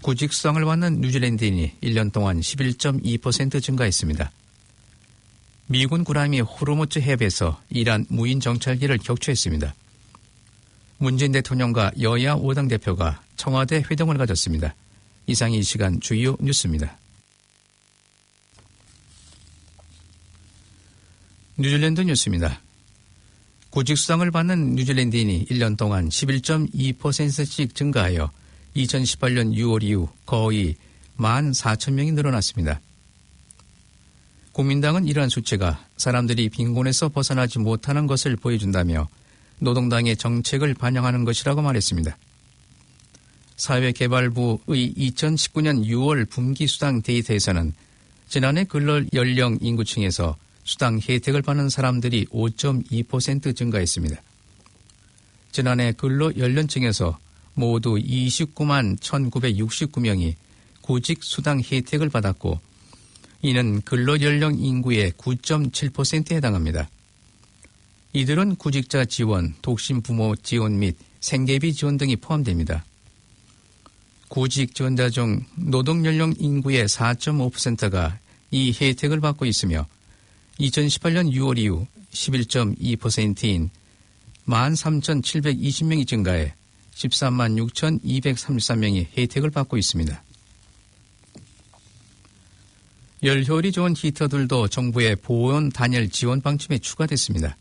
구직 수당을 받는 뉴질랜드인이 1년 동안 11.2% 증가했습니다. 미군 구람이 호르무즈 해협에서 이란 무인 정찰기를 격추했습니다. 문재인 대통령과 여야 5당 대표가 청와대 회동을 가졌습니다. 이상이 이 시간 주요 뉴스입니다. 뉴질랜드 뉴스입니다. 구직수당을 받는 뉴질랜드인이 1년 동안 11.2%씩 증가하여 2018년 6월 이후 거의 14,000명이 늘어났습니다. 국민당은 이러한 수치가 사람들이 빈곤에서 벗어나지 못하는 것을 보여준다며 노동당의 정책을 반영하는 것이라고 말했습니다. 사회개발부의 2019년 6월 분기수당 데이터에서는 지난해 근로연령 인구층에서 수당 혜택을 받는 사람들이 5.2% 증가했습니다. 지난해 근로연령층에서 모두 29만 1,969명이 구직 수당 혜택을 받았고 이는 근로연령 인구의 9.7%에 해당합니다. 이들은 구직자 지원, 독신 부모 지원 및 생계비 지원 등이 포함됩니다. 구직 지원자 중 노동연령 인구의 4.5%가 이 혜택을 받고 있으며 2018년 6월 이후 11.2%인 13,720명이 증가해 13만 6,233명이 혜택을 받고 있습니다. 열효율이 좋은 히터들도 정부의 보온 단열 지원 방침에 추가됐습니다.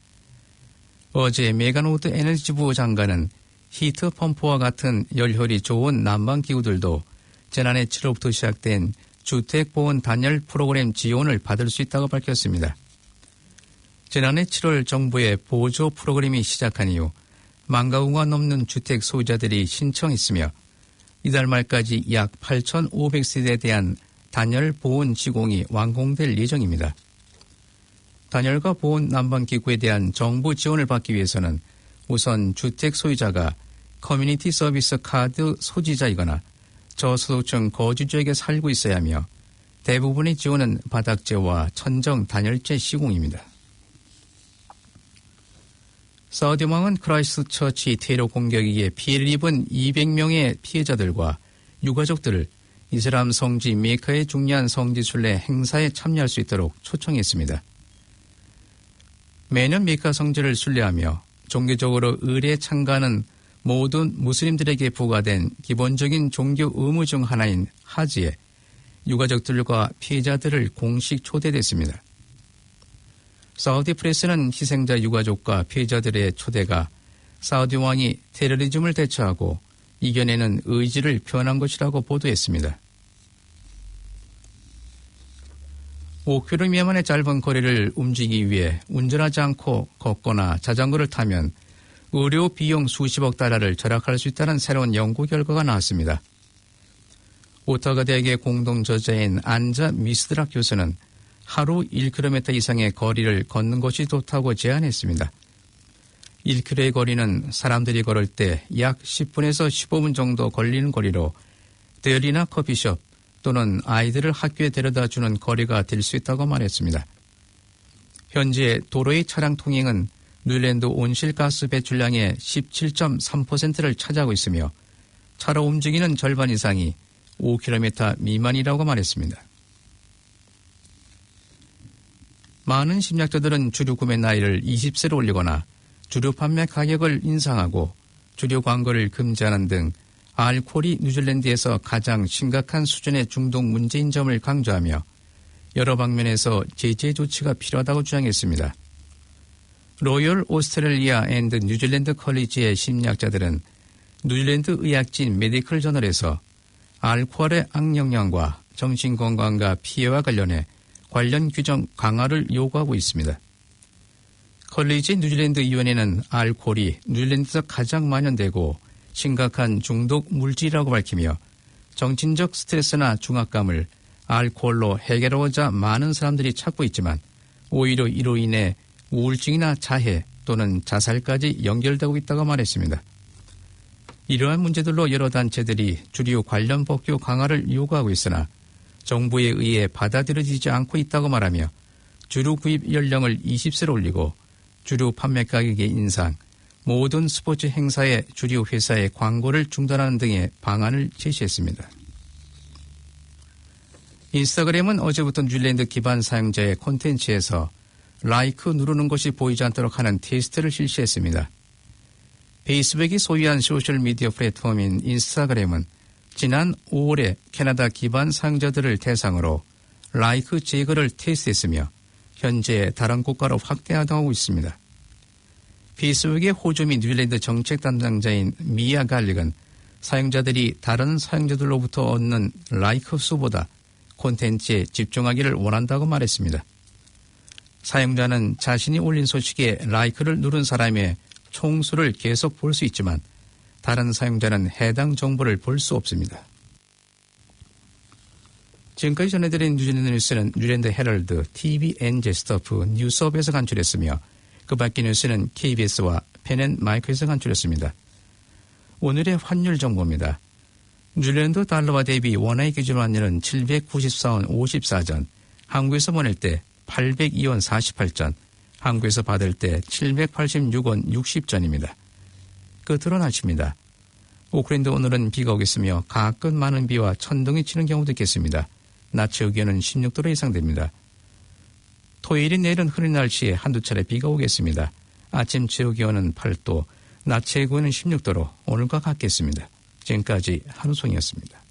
어제 메간 우드 에너지부 장관은 히터 펌프와 같은 열효율이 좋은 난방기구들도 지난해 7월부터 시작된 주택보온 단열 프로그램 지원을 받을 수 있다고 밝혔습니다. 지난해 7월 정부의 보조 프로그램이 시작한 이후 10,000가구가 넘는 주택 소유자들이 신청했으며 이달 말까지 약 8,500세대에 대한 단열 보온 시공이 완공될 예정입니다. 단열과 보온 난방기구에 대한 정부 지원을 받기 위해서는 우선 주택 소유자가 커뮤니티 서비스 카드 소지자이거나 저소득층 거주지역에 살고 있어야 하며 대부분의 지원은 바닥재와 천정 단열재 시공입니다. 사우디 왕은 크라이스트처치 테러 공격에 의해 피해를 입은 200명의 피해자들과 유가족들을 이슬람 성지 메카의 중요한 성지 순례 행사에 참여할 수 있도록 초청했습니다. 매년 메카 성지를 순례하며 종교적으로 의례에 참가하는 모든 무슬림들에게 부과된 기본적인 종교 의무 중 하나인 하지에 유가족들과 피해자들을 공식 초대됐습니다. 사우디 프레스는 희생자 유가족과 피해자들의 초대가 사우디 왕이 테러리즘을 대처하고 이겨내는 의지를 표현한 것이라고 보도했습니다. 5km 미만의 짧은 거리를 움직이기 위해 운전하지 않고 걷거나 자전거를 타면 의료 비용 수십억 달러를 절약할 수 있다는 새로운 연구 결과가 나왔습니다. 오타가 대학의 공동 저자인 안자 미스드락 교수는 하루 1km 이상의 거리를 걷는 것이 좋다고 제안했습니다. 1km의 거리는 사람들이 걸을 때 약 10분에서 15분 정도 걸리는 거리로 데일리나 커피숍 또는 아이들을 학교에 데려다주는 거리가 될 수 있다고 말했습니다. 현재 도로의 차량 통행은 뉴질랜드 온실가스 배출량의 17.3%를 차지하고 있으며 차로 움직이는 절반 이상이 5km 미만이라고 말했습니다. 많은 심리학자들은 주류 구매 나이를 20세로 올리거나 주류 판매 가격을 인상하고 주류 광고를 금지하는 등 알코올이 뉴질랜드에서 가장 심각한 수준의 중독 문제인 점을 강조하며 여러 방면에서 제재 조치가 필요하다고 주장했습니다. 로열 오스트레일리아 앤드 뉴질랜드 컬리지의 심리학자들은 뉴질랜드 의학진 메디컬 저널에서 알코올의 악영향과 정신건강과 피해와 관련해 관련 규정 강화를 요구하고 있습니다. 컬리지 뉴질랜드 위원회는 알코올이 뉴질랜드에서 가장 만연되고 심각한 중독 물질이라고 밝히며 정신적 스트레스나 중압감을 알코올로 해결하고자 많은 사람들이 찾고 있지만 오히려 이로 인해 우울증이나 자해 또는 자살까지 연결되고 있다고 말했습니다. 이러한 문제들로 여러 단체들이 주류 관련 법규 강화를 요구하고 있으나 정부에 의해 받아들여지지 않고 있다고 말하며 주류 구입 연령을 20세로 올리고 주류 판매 가격의 인상, 모든 스포츠 행사의 주류 회사의 광고를 중단하는 등의 방안을 제시했습니다. 인스타그램은 어제부터 뉴질랜드 기반 사용자의 콘텐츠에서 라이크 누르는 것이 보이지 않도록 하는 테스트를 실시했습니다. 페이스북이 소유한 소셜미디어 플랫폼인 인스타그램은 지난 5월에 캐나다 기반 사용자들을 대상으로 라이크 제거를 테스트했으며 현재 다른 국가로 확대하고 있습니다. 페이스북의 호주 및 뉴질랜드 정책 담당자인 미아 갈릭은 사용자들이 다른 사용자들로부터 얻는 라이크 수보다 콘텐츠에 집중하기를 원한다고 말했습니다. 사용자는 자신이 올린 소식에 라이크를 누른 사람의 총수를 계속 볼 수 있지만 다른 사용자는 해당 정보를 볼 수 없습니다. 지금까지 전해드린 뉴질랜드 뉴스는 뉴질랜드 헤럴드, TVN 제스터프, 뉴스업에서 간추렸으며 그 밖의 뉴스는 KBS와 펜앤마이크에서 간추렸습니다. 오늘의 환율 정보입니다. 뉴질랜드 달러와 대비 원화의 기준 환율은 794원 54전, 한국에서 보낼 때 802원 48전, 한국에서 받을 때 786원 60전입니다. 끝으로 날씨입니다. 오클랜드 오늘은 비가 오겠으며 가끔 많은 비와 천둥이 치는 경우도 있겠습니다. 낮 최고 기온은 16도로 예상됩니다. 토요일인 내일은 흐린 날씨에 한두 차례 비가 오겠습니다. 아침 최고 기온은 8도, 낮 최고 기온은 16도로 오늘과 같겠습니다. 지금까지 한우송이었습니다.